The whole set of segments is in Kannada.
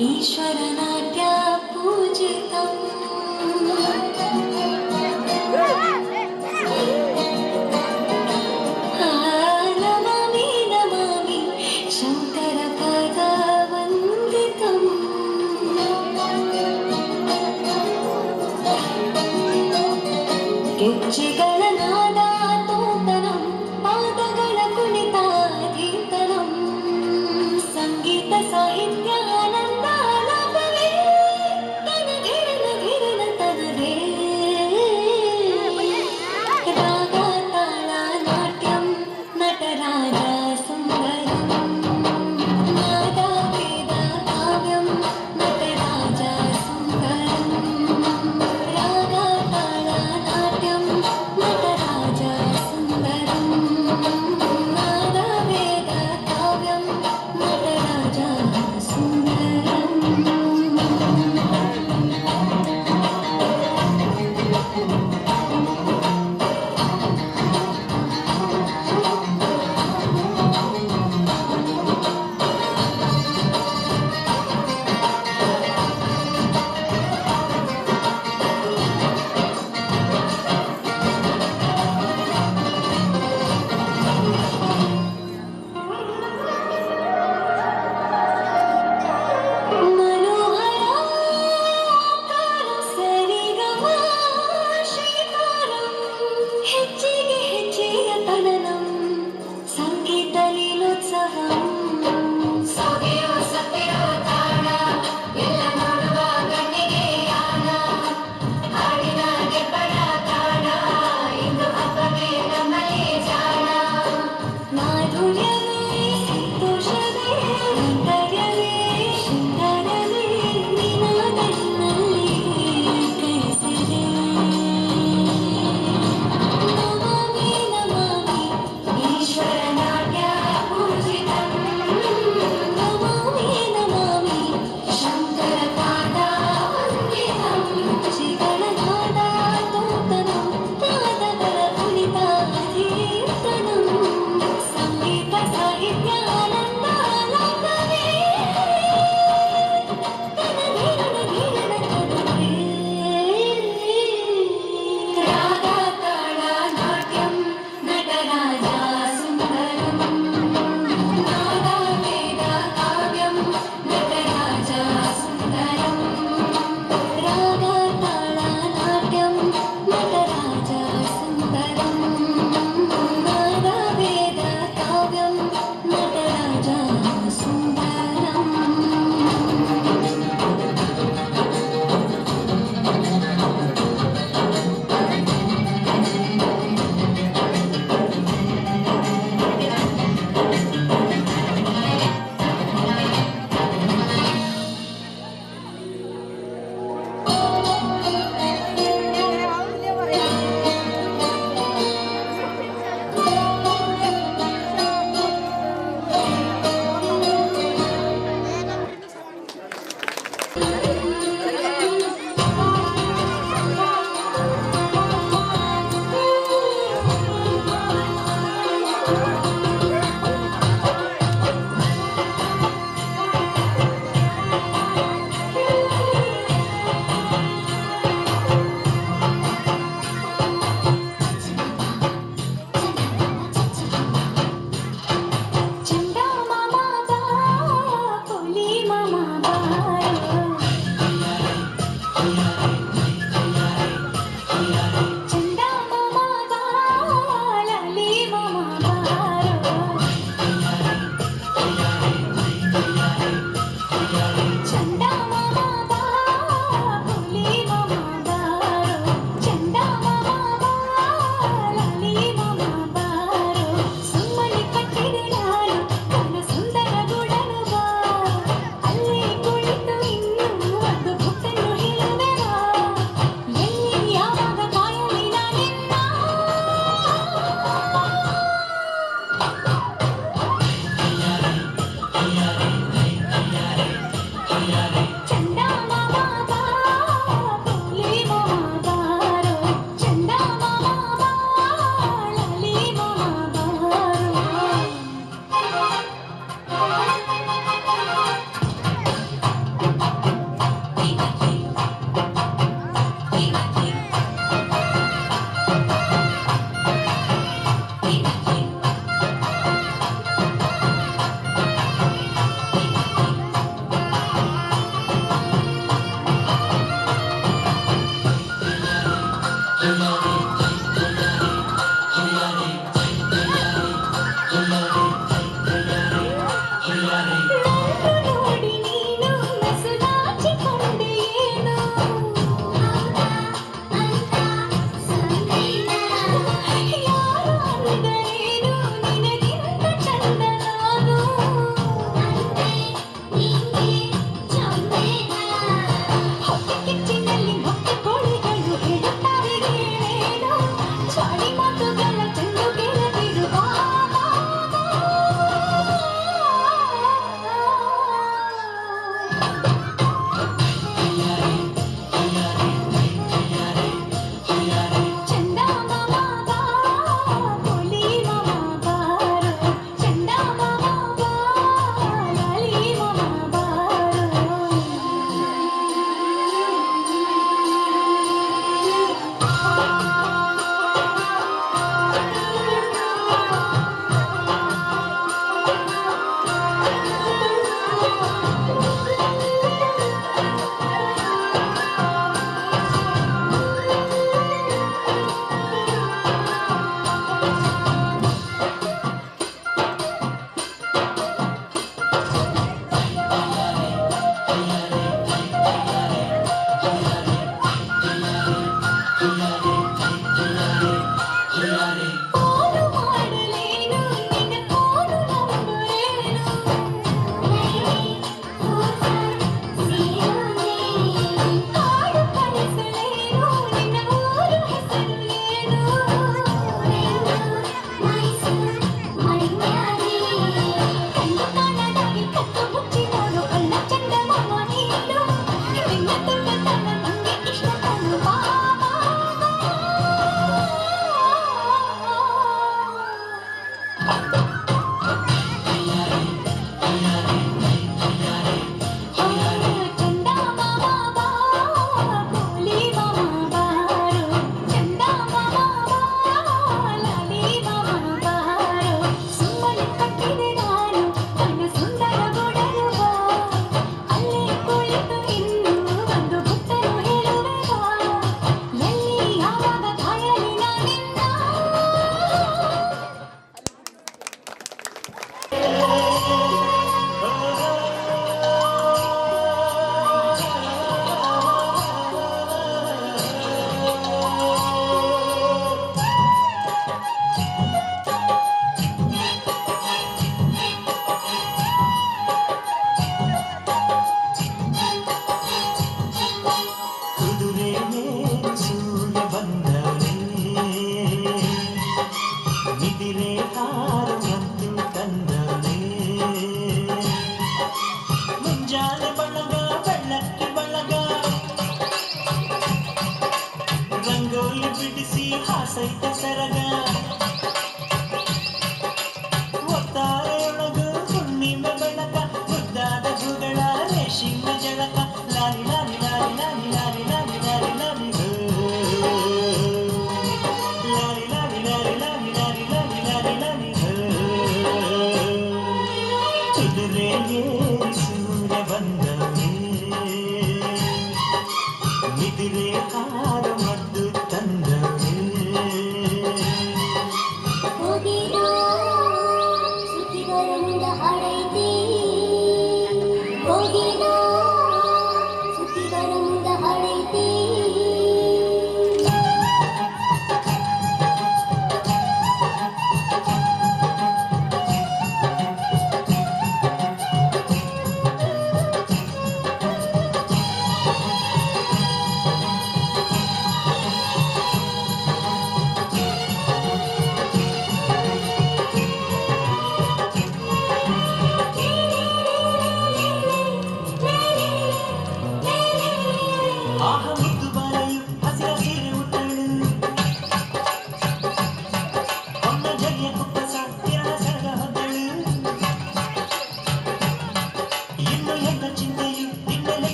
ईश्वरनाट्य पूजितम् नमामि नमामि शङ्करपदवन्दितम् ಗೆಜ್ಜೆಗಳ ನಾದ ತೋಂತನಂ ಪಾದಗಳ ಕುಣಿತಾಧೀತನಂ ಸಂಗೀತ ಸಾಹಿತ್ಯ ಆನಂದ ಲಾಭವೇ ತನಗಿರನ ಗಿರನ ತನವೇ ರಾಗ ತಾಳ ನಾಟ್ಯಂ ನಟರಾಜ ಸುಂದರಂ ನಾದ ವೇದ ಕಾವ್ಯಂ ನಟರಾಜ ಸುಂದರಂ ರಾಗ ತಾಳ ನಾಟ್ಯಂ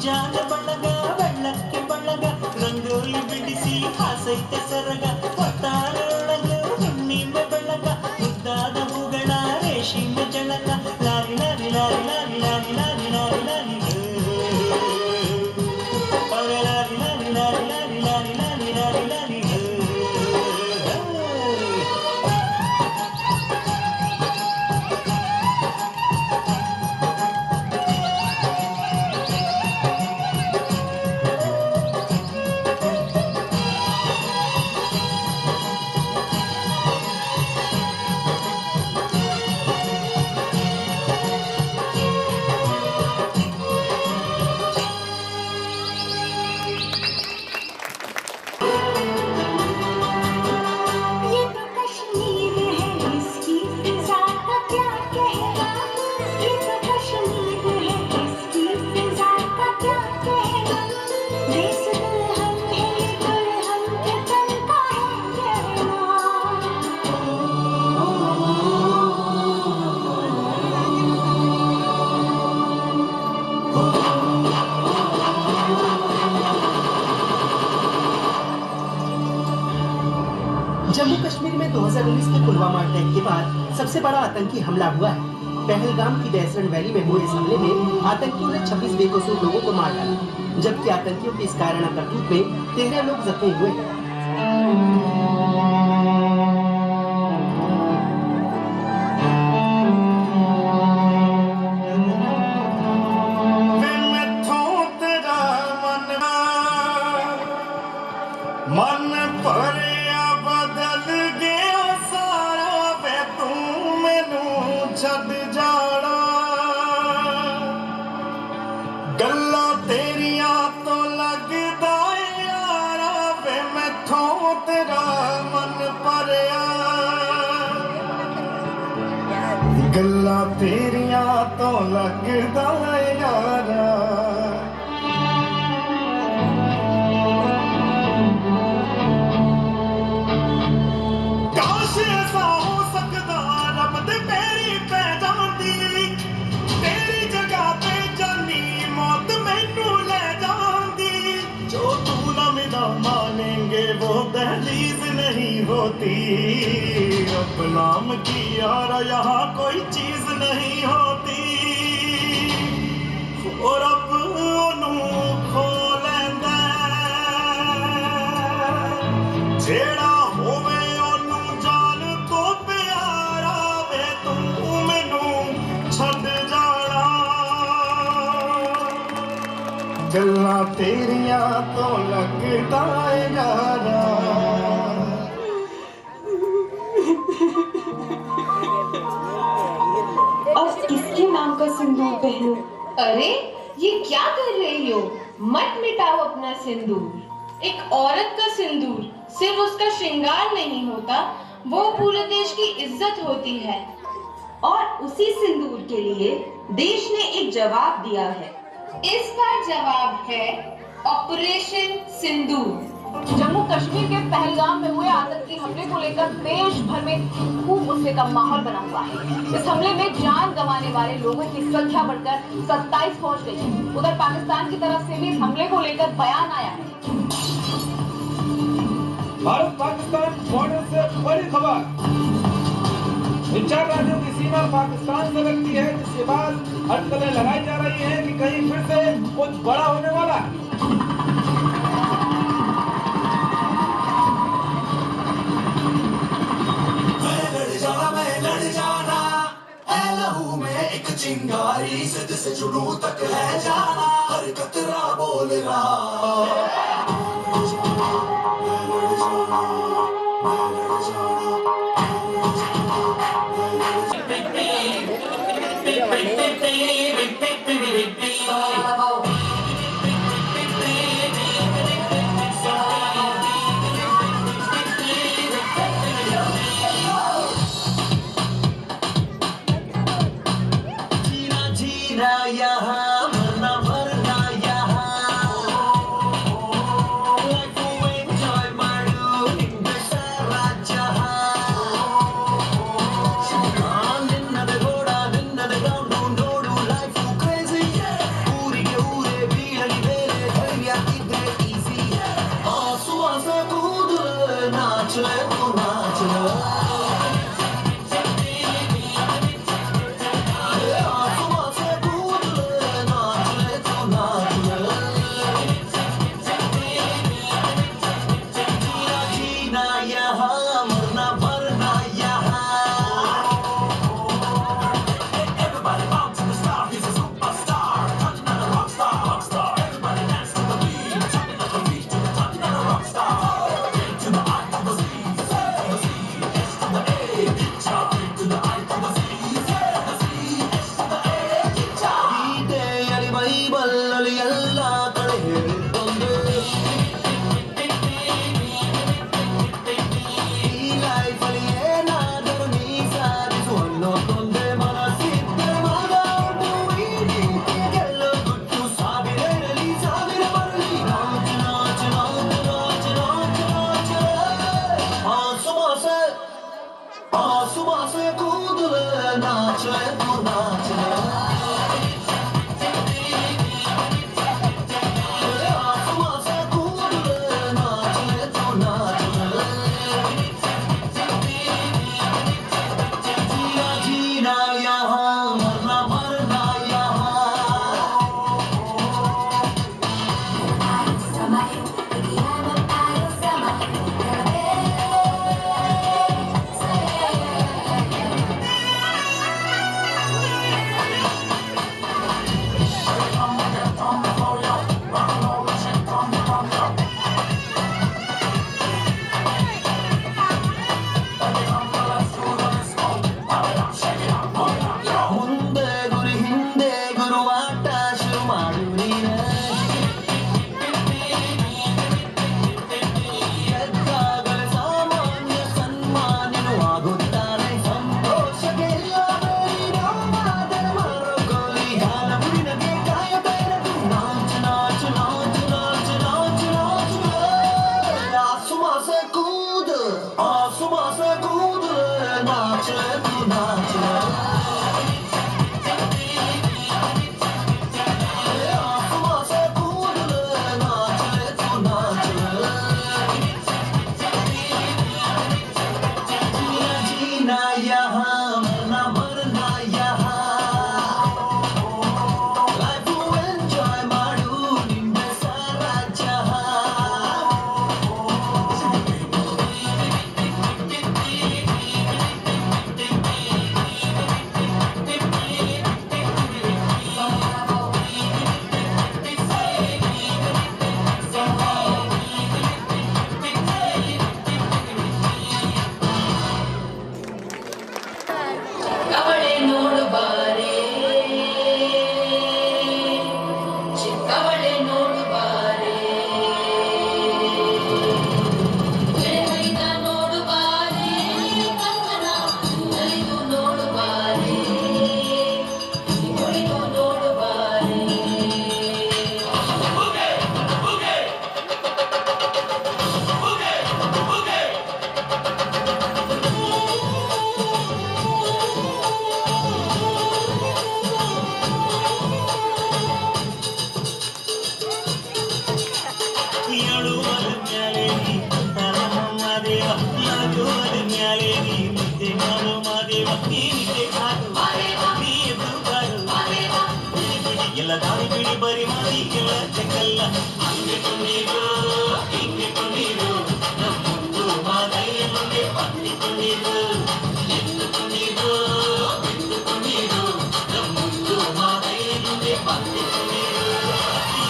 ಜಾಗ ಬಳಗ ಬೆಳ್ಳಕ್ಕೆ ಬಳಗ ರಂಗೋಲಿ ಬಿಡಿಸಿ ಹಾಸೈತೆ ಸರಗ ಒಟ್ಟಾರೊಳಗ ಹುಣ್ಣಿಮೆ ಬೆಳಗ ಮುದ್ದಾದ ಹೂಗಳ ರೇಷ್ಮೆ ಜಳಕ lorry lorry lorry lorry lorry lorry lorry lorry lorry lorry lorry lorry lorry lorry lorry lorry Jammu Kashmir में 2019 के पुलवामा अटैक के बाद सबसे बड़ा आतंकी हमला हुआ है। पहलगाम की डेसरन वैली में हुए इस हमले में आतंकियों ने 26 बेकसूर लोगों को मार डाला, जबकि आतंकियों की इस कायराना करतूत में 13 लोग जख्मी हुए हैं। मन भरिया बदल गया सारा वे तू मैनू छड़ जाना गल्ला तेरिया तो लगदा यारा वे मैथों तेरा मन भरिया गल्ला तेरिया तो लगदा यारा वो दहलीज नहीं होती रब नाम की यार यहाँ कोई चीज नहीं होती और रब ओनू खो लैंदा जेड़ा होवे ओनू जान तो प्यारा वे तू मैनू छड़ जाना गल्लां तेरिया तो लगदा यारा अब किसके नाम का सिंदूर पहनूं? अरे ये क्या कर रही हो? मत मिटाओ अपना सिंदूर। एक औरत का सिंदूर सिर्फ उसका श्रृंगार नहीं होता, वो पूरे देश की इज्जत होती है। और उसी सिंदूर के लिए देश ने एक जवाब दिया है। इस बार जवाब है ऑपरेशन सिंदूर। जम्मू कश्मीर के पहलगाम में हुए आतंकी हमले को लेकर देश भर में खूब गुस्से का माहौल बना हुआ है। इस हमले में जान गंवाने वाले लोगों की संख्या बढ़कर 27 पहुंच गई है। उधर पाकिस्तान की तरफ से भी इस हमले को लेकर बयान आया है। भारत पाकिस्तान बॉर्डर से बड़ी खबर। इन 4 राज्यों की सीमा पाकिस्तान से लगती है, जिसके बाद अटकलें लगाई जा रही हैं कि कहीं फिर से कुछ बड़ा होने वाला है। मैं लड़ जाना लहू में एक चिंगारी सिद्ध से जुनू तक है जाना हर कतरा बोल रहा यहाँ मरना मरना यहाँ लाइफ को एंजॉय मारू इंद सारा जहाँ निन्नद घोड़ा निन्नद गाउंडू नोडू लाइफ को क्रेजी पूरी ಬರಿ ಮಾತಿಗೆಲ್ಲ ಚೆಕ್ಕಲ್ಲ ಹಂಗೆ ಕೊಂಡಿರು ಹಿಂಗೆ ಕೊಂಡಿರು ನಮ್ಮೊಂದು ಮಾದಯ್ಯ ಮುಂದೆ ಪತ್ತಿಕೊಂಡಿರು ಎತ್ತುಕೊಂಡಿರು ಬಿಟ್ಟುಕೊಂಡಿರು ನಮ್ಮೊಂದು ಮಾದಯ್ಯ ಮುಂದೆ ಪತ್ತಿಕೊಂಡಿರು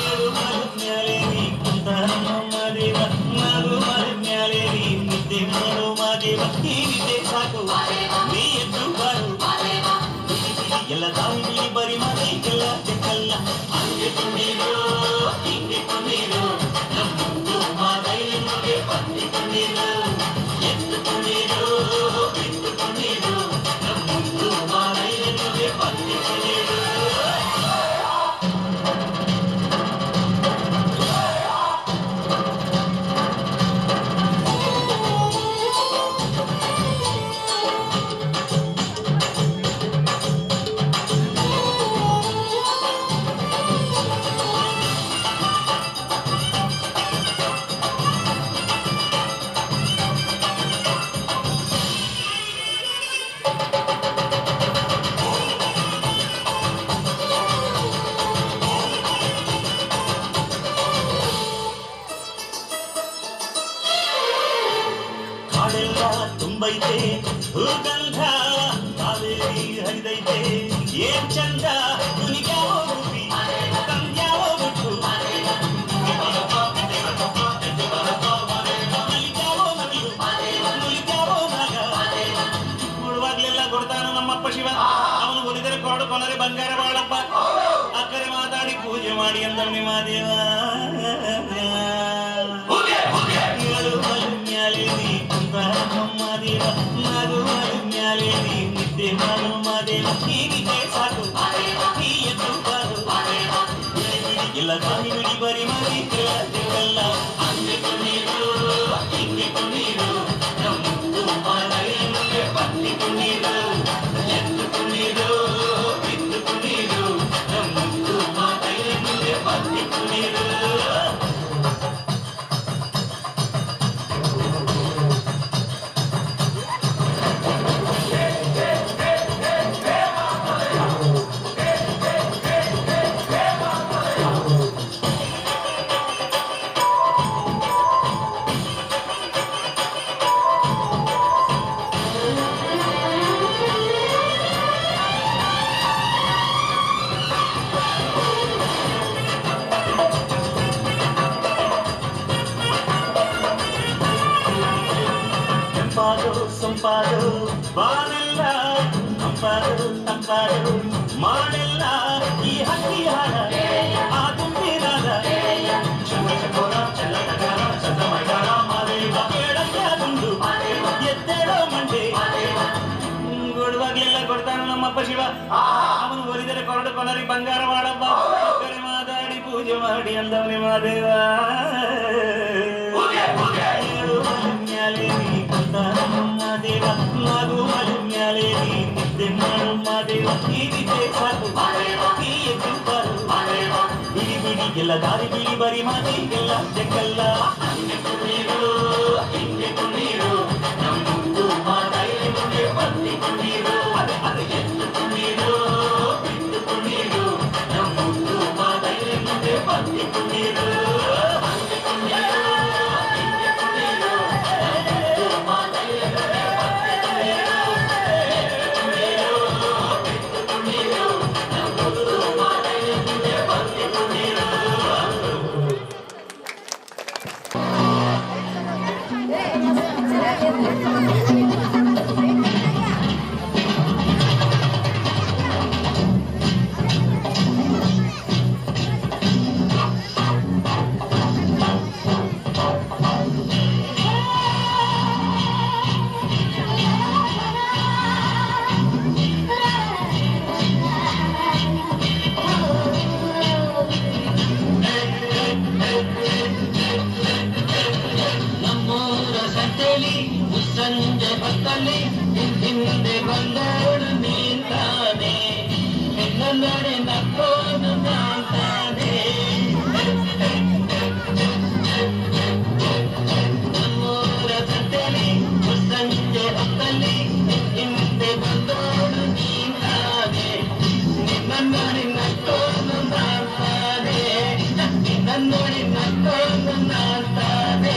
ಏಳು ಮರದ ಮ್ಯಾಲೆ ನೀ ಕುಂತ ನಮ್ಮ ದೇವ ನಗು ಮರದ ಮ್ಯಾಲೆ ನೀ ನಿದ್ದೆ ಮಾಡು ಮಾದೇವ ಈ ನಿದ್ದೆ ಸಾಕು ನೀ ಎದ್ದು ಬಾರು ಎಲ್ಲ ದಾರಿ ಬಿಡಿ ಬರಿ ಮಾತಿಗೆಲ್ಲ ಚೆಕ್ಕಲ್ಲ ಹಂಗೆ ಕೊಂಡಿರು ಹಿಂಗೆ ಕೊಂಡಿರು ನಮ್ಮೊಂದು ಮಾದಯ್ಯ ಮುಂದೆ ಪತ್ತಿಕೊಂಡಿರು ಎತ್ತುಕೊಂಡಿರು ಬಿಟ್ಟುಕೊಂಡಿರು ನಮ್ಮೊಂದು ಮಾದಯ್ಯ ಮುಂದೆ ಪತ್ತಿಕೊಂಡಿರು ಕಾಡೆಲ್ಲ ತುಂಬೈತೆ ಹೂಗಂಧ ಕಾವೇರಿ ಹರಿದೈತೆ ಏನ್ ಚಂದ ನುಲಿಗ್ಯಾವ ರೂಪಿ ತಂದ್ಯಾವ ಬಿಟ್ಟು ನುಲಿಗ್ಯಾವ ನವಿಲು ನುಲಿಗ್ಯಾವ ನಾಗ ಕೊಡುವಾಗ್ಲೆಲ್ಲ ಕೊಡ್ತಾನ ನಮ್ಮಪ್ಪ ಶಿವ ಅವನು ಒಲಿದರೆ ಕೊಡು ಕೊನರೆ ಬಂಗಾರ ಬಾಳಪ್ಪ ಅಕ್ಕರೆ ಮಾತಾಡಿ ಪೂಜೆ ಮಾಡಿ ಅಂದವನಿ ಮಾದೇವ ಏಳು ಮಲ್ಮ್ಯಾಲೆ ನೀ ಕುಂತ ನಮ್ಮ ದೇವ ನಗು ಮಲ್ಮ್ಯಾಲೆ ನೀ ನಿದ್ದೆ ಮಾಡು ಮಾದೇವ ಹೀಗಿದೆ ಸಾಕು ಈ ಎದ್ದು ಬಾರು ಬಿಡಿ ಬಿಡಿ ಎಲ್ಲ ದಾರಿ ಬಿಡಿ ಬರಿ ಮಾತಿಗೆಲ್ಲ ಹಂಗೆ ಕೊಂಡಿರು ಹಿಂಗೆ ಕೊಂಡಿರು ನಮ್ಮೊಂದು ಮಾದಯ್ಯ ಮುಂದೆ ಪತ್ತಿಕೊಂಡಿರು ಎತ್ತುಕೊಂಡಿರು ಬಿಟ್ಟುಕೊಂಡಿರು ನಮ್ಮೊಂದು ಮಾದಯ್ಯ ಮುಂದೆ ಪತ್ತಿಕೊಂಡಿರು ತಂಪಾದು ಸಂಪಾದು ಬಾನೆಲ್ಲ ತಂಪಾದು ತಂಪಾದು ಮಾಡೆಲ್ಲ ಈ ಹಕ್ಕಿ ಹಾಡ ಆ ತುಂಬಿರಾದ ಚಂದ್ರಚಕೋರ ಚಲ್ಲಟಗಾರ ಚಂದ್ರಮೈದಾರ ಮಾದೇವ ಕೇಳಕ್ಕೆ ದುಂಡು ಎದ್ದೇಳೋ ಮಂಡೆ ಕೊಡುವಾಗ್ಲೆಲ್ಲ ಕೊಡ್ತಾನ ನಮ್ಮಪ್ಪ ಶಿವ ಅವನು ಒಲಿದರೆ ಕೊರಡು ಕೊನರಿ ಬಂಗಾರ ಮಾಡಬ್ಬ ಕರೆ ಮಾತಾಡಿ ಪೂಜೆ ಮಾಡಿ ಅಂದವನೇ ಮಾದೇವ ಏಳು ಮಲ್ಮ್ಯಾಲೆ ನೀ ಕುಂತ ನಮ್ಮ ದೇವ ನಗು ಮಲ್ಮ್ಯಾಲೆ ನೀ ನಿದ್ದೆ ಮಾಡು ಮಾದೇವ ಈ ನಿದ್ದೆ ಸಾಕು ಈ ಎದ್ದು ಬಾರು ಬಿಡಿ ಬಿಡಿ ಎಲ್ಲ ದಾರಿ ಬಿಡಿ ಬರಿ ಮಾತಿಗೆಲ್ಲ ಚೆಕ್ಕಲ್ಲ ಹಂಗೆ ಕೊಂಡಿರು ಹಿಂಗೆ ಕೊಂಡಿರು ನಮ್ಮೊಂದು ಮಾದಯ್ಯ ಮುಂದೆ ಪತ್ತಿಕೊಂಡಿರು ಅದು ಎತ್ತುಕೊಂಡಿರು ಬಿಟ್ಟುಕೊಂಡಿರು ನಮ್ಮೊಂದು ಮಾದಯ್ಯ ಮುಂದೆ ಪತ್ತಿಕೊಂಡಿರು ಹಂಗೆ ಕೊಂಡಿರು ಹಿಂಗೆ ಕೊಂಡಿರು ನಮ್ಮೊಂದು ಮಾದಯ್ಯ ಮುಂದೆ ಪತ್ತಿಕೊಂಡಿರು ಎತ್ತುಕೊಂಡಿರು ಬಿಟ್ಟುಕೊಂಡಿರು ನಮ್ಮೊಂದು ಮಾದಯ್ಯ ಮುಂದೆ ಪತ್ತಿಕೊಂಡಿರು ನಮ್ಮೂರ ಸಂತೆಲಿ ಸಂಜೆ ಹೊತ್ತಲ್ಲಿ ಹಿಂದೆ ಬಂದವಳು ನಿಂತಾನೆ ಹೆಣ್ಣೊಂದಡೆ ನಕ್ಕೋದು ಮಾಡ್ತಾನೆ ನಮ್ಮೂರ ಸಂತೆಲಿ ಸಂಜೆ ಹೊತ್ತಲ್ಲಿ ಹಿಂದೆ ಬಂದವಳು ನಿಂತಾನೆ ನಿನ್ನೊಂದಡೆ ನಕ್ಕೋದು ಮಾಡ್ತಾನೆ ನನ್ನೊಡಿ ನಕ್ಕೊಂಡು ನಾಳ್ತಾನೆ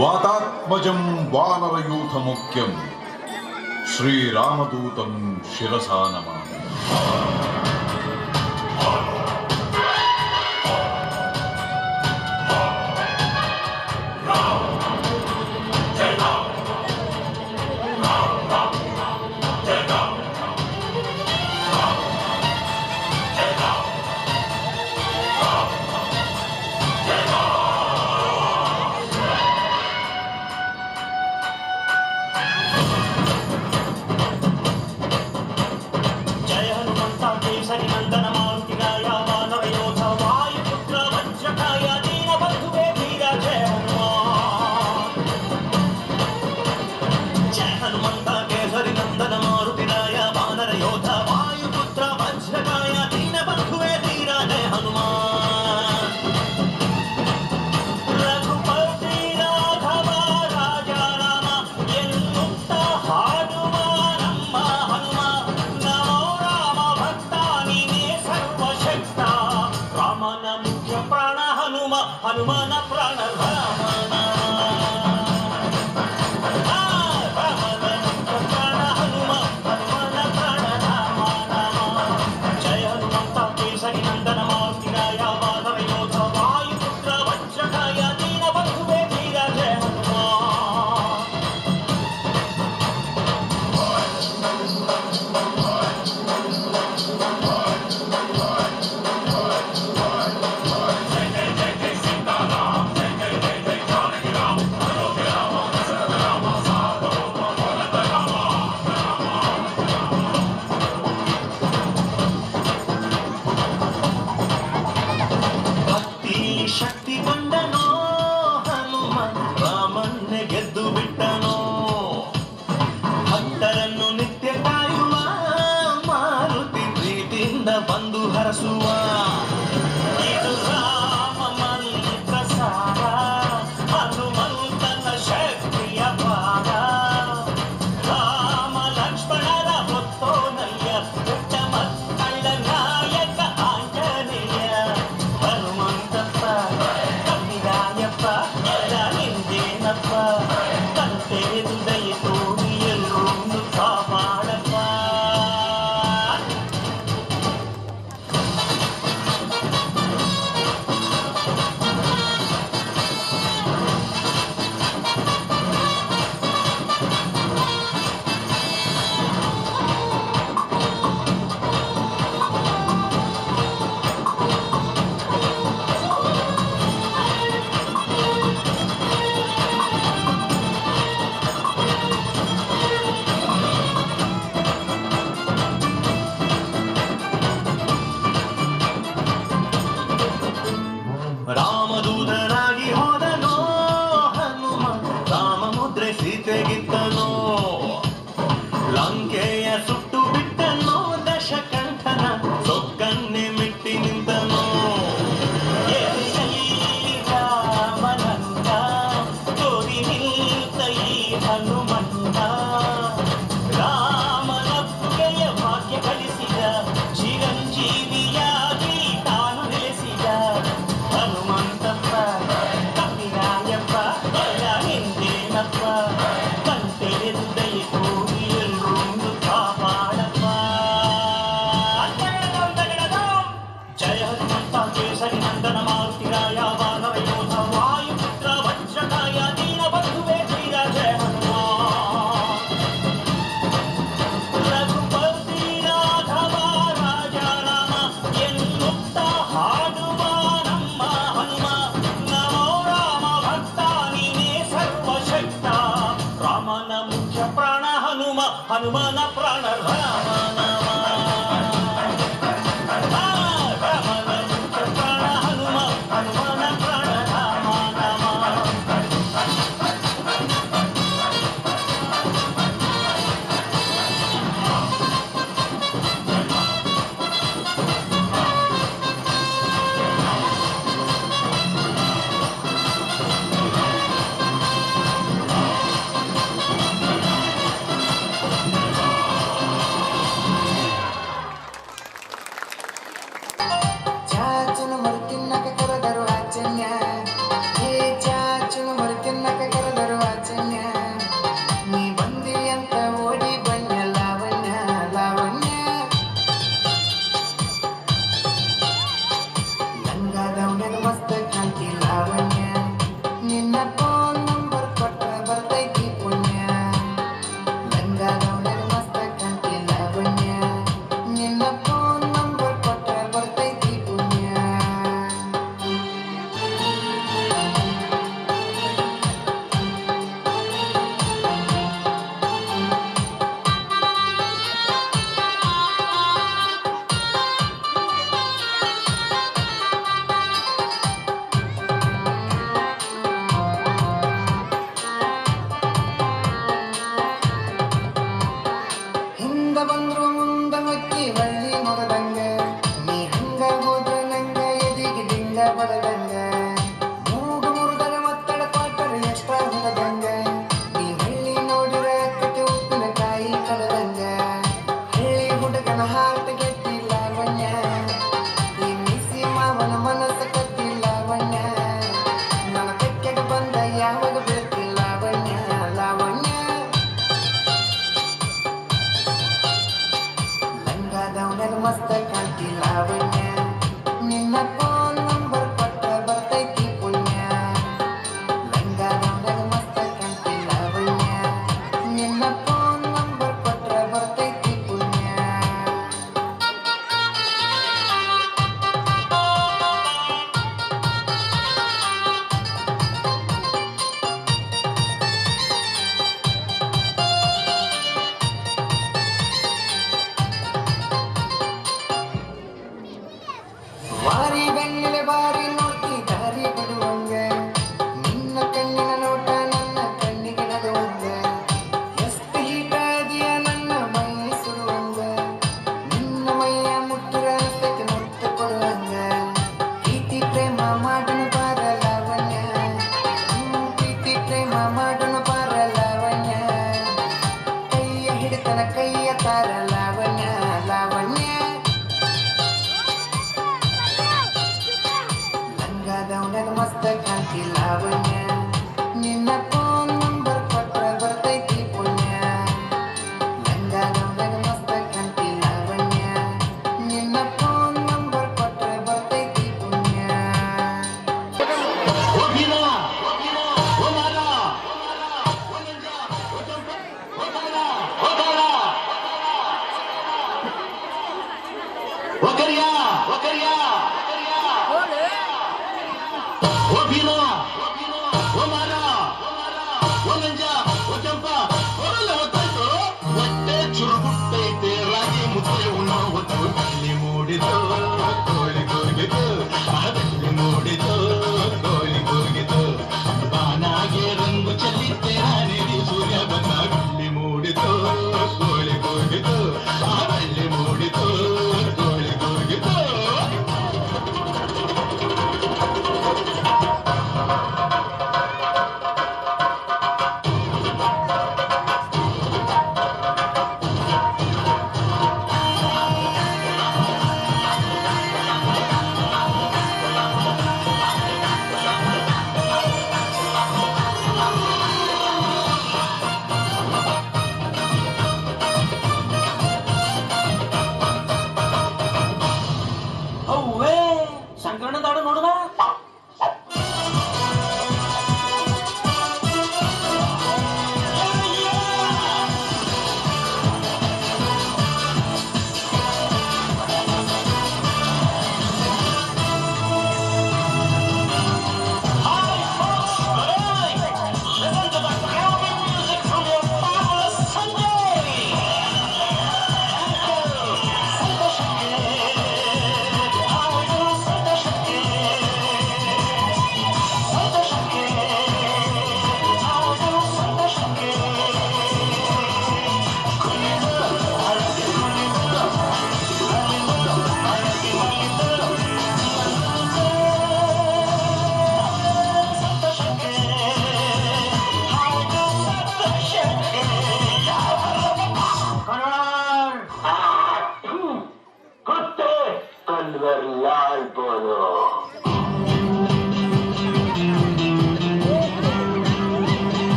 वातात्मजं वानरयूथमुख्यं श्रीरामदूतं शिरसा नमामि। जय हनुमंता के ಗೆದ್ದು ಬಿಟ್ಟನೋ ಭಕ್ತರನ್ನು ನಿತ್ಯ ಕಾಯುವ ಮಾರುತಿ ಪ್ರೀತಿಯಿಂದ ಬಂದು ಹರಸುವ ಇದು ರಾಮ ಮಂತ್ರ ಸಾರ ಹನುಮಂತನ ಶಕ್ತಿಯ ಪಾರ ರಾಮ ಲಕ್ಷ್ಮಣರ ಹೊತ್ತೋನಯ್ಯ ಪುಟ್ಟ ಮಕ್ಕಳ ನಾಯಕ ಆಂಜನೇಯ ಹನುಮಂತಪ್ಪ ಕವಿರಾಯಪ್ಪ ಎಲ್ಲ ನಿಂದೇನಪ್ಪ ಕಂತೆರೆದು ದಯ ತೋರಿ ಎಲ್ಲರೂ ಕಾಪಾಡಪ್ಪ. ರಾಮದೂತನಾಗಿ ಹೋದನೋ ಹನುಮ ರಾಮ ಮುದ್ರೆ ಸೀತೆಗಿದ್ದನೋ ಲಂಕೆಯ ಸುಟ್ಟು ಬಿಟ್ಟನೋ ದಶಕಂಠನ ಸೊಕ್ಕನ್ನೇ ಮಿಟ್ಟಿ ನಿಂತನೋ ರಾಮನಂದ ತೋರಿ ನಿಂತ ಈ ಹನುಮಂತ ರಾಮನಪ್ಪುಗೆಯ ಭಾಗ್ಯ ಕಲಿಸಿದ ಚಿರಂಜೀವಿಯಾಗಿ ತಾನು ನೆಲೆಸಿದ ಹನುಮಂತಪ್ಪ ಕವಿರಾಯಪ್ಪ ಎಲ್ಲ ಹಿಂದೇನಪ್ಪ ಕಂತೆರೆದು ದಯ ತೋರಿ ಎಲ್ಲರೂ ಕಾಪಾಡಪ್ಪ. ಜಯ ಹನುಮಂತ ಕೇಸರಿ ನಂದನ ಮಾರುತಿರಾಯ ವಾನರ ಯೋಧ ವಾಯುಪುತ್ರ ವಜ್ರಕಾಯ ದೀನ ಬಂಧುವೇ ಧೀರ ಜಯ ಹನುಮಾನ್ ರಘುಪತಿ ರಾಘವ ರಾಜ ರಾಮ ಎನ್ನುತ್ತ ಹಾಡುವ ನಮ್ಮ ಹನುಮ ನಮೋ ರಾಮ ಭಕ್ತ ನೀನೇ ಸರ್ವಶಕ್ತ ರಾಮನ ಮುಖ್ಯ ಪ್ರಾಣ ಹನುಮ ಹನುಮನ ಪ್ರಾಣ ರಾಮ ನಾಮ ರಾಮನ ಮುಖ್ಯ ಪ್ರಾಣ ಹನುಮ ಹನುಮನ ಪ್ರಾಣ ರಾಮ ನಾಮ.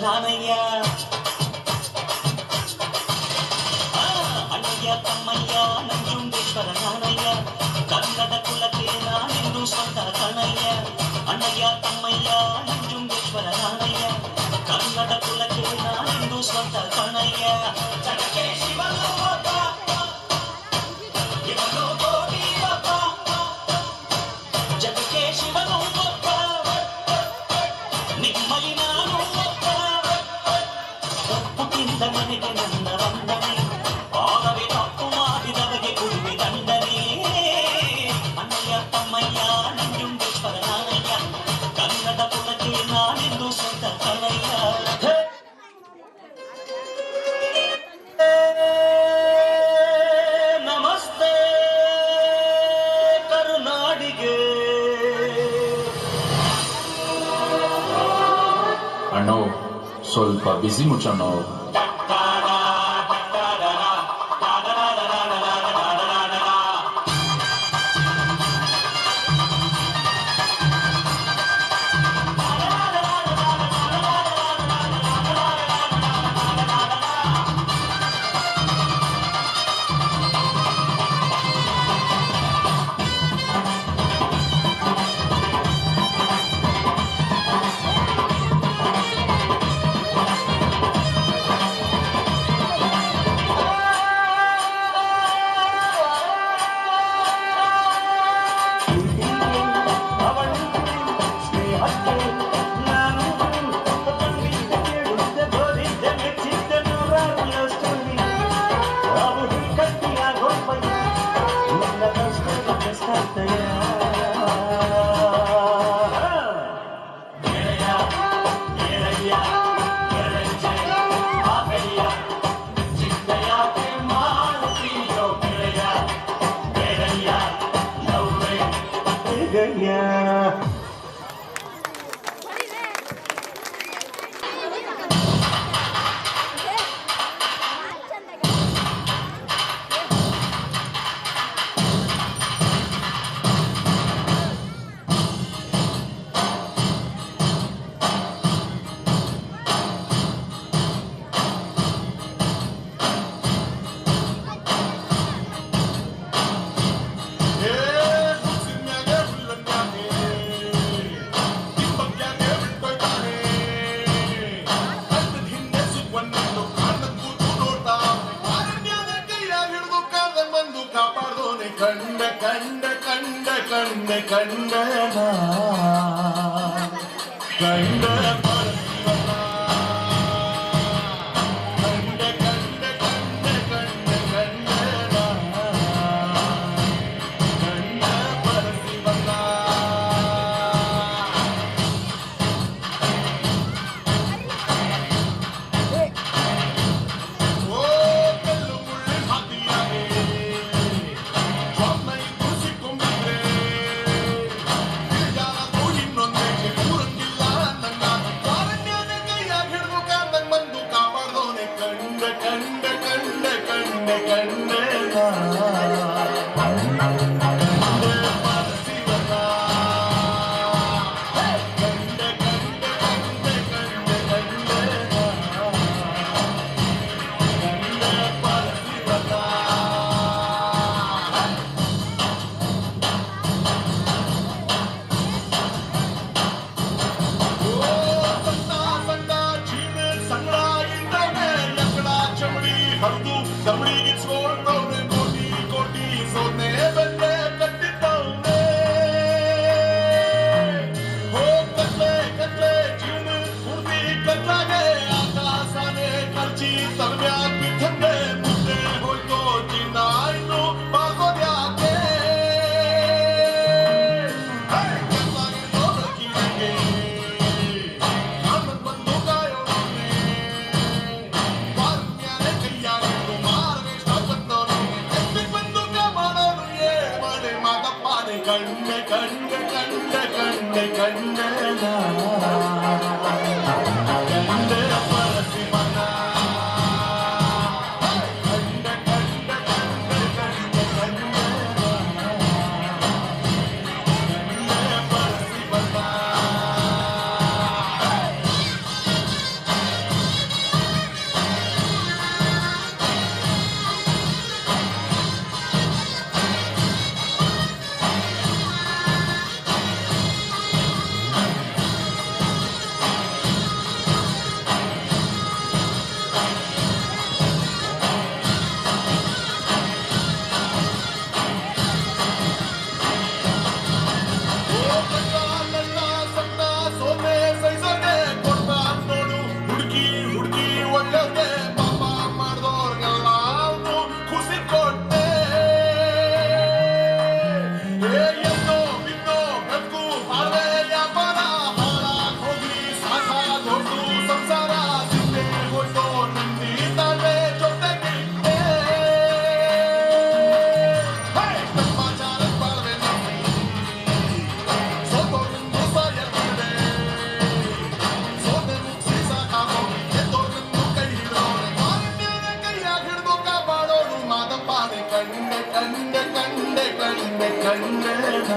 ನಾನಯ್ಯ ಅಣ್ಣಯ್ಯ ತಮ್ಮಯ್ಯ ನಂಜುಂಡೇಶ್ವರ ನಾನಯ್ಯ ಕನ್ನಡ ಕುಲಕ್ಕೆ ನಾನೆಂದು ಸ್ವಂತ ಕಣಯ್ಯ ಅಣ್ಣಯ್ಯ ತಮ್ಮಯ್ಯ ನಂಜುಂಡೇಶ್ವರ ನಾನಯ್ಯ ಕನ್ನಡ ಕುಲಕ್ಕೆ ನಾನೆಂದು ಸ್ವಂತ ಕಣಯ್ಯ ಜಗಕ್ಕೆ ಶಿವನು ಒಬ್ಬ ಇವನು ಕೋಟಿ ಒಬ್ಬ ಜಗಕ್ಕೆ ಶಿವನು ಒಬ್ಬ ನಿಮ್ಮಲ್ಲಿ ನಾನು ಒಬ್ಬ ಒಪ್ಪುತ್ತಿದ್ದ ಮನೆಗೆ ನನ್ನ ವಂದನೆ ಆರವೇ ತಪ್ಪು ಮಾಡಿದವಗೆ ಕೊಡುವೆ ದಂಡನೆ ಅಣ್ಣಯ್ಯ ತಮ್ಮಯ್ಯ ನಂಜುಂಡೇಶ್ವರ ನಾನಯ್ಯ ಕನ್ನಡ ಕುಲಕ್ಕೆ ನಾನೆಂದು ಸ್ವಂತ ಕಣಯ್ಯ ನಮಸ್ತೆ ಕರುನಾಡಿಗೆ ಅಣ್ಣೋ ಸ್ವಲ್ಪ ಬಿಸಿ ಮುಚ್ಚಣ್ಣೋ ಹಿಂದೆ ಕಣ್ಣೇನ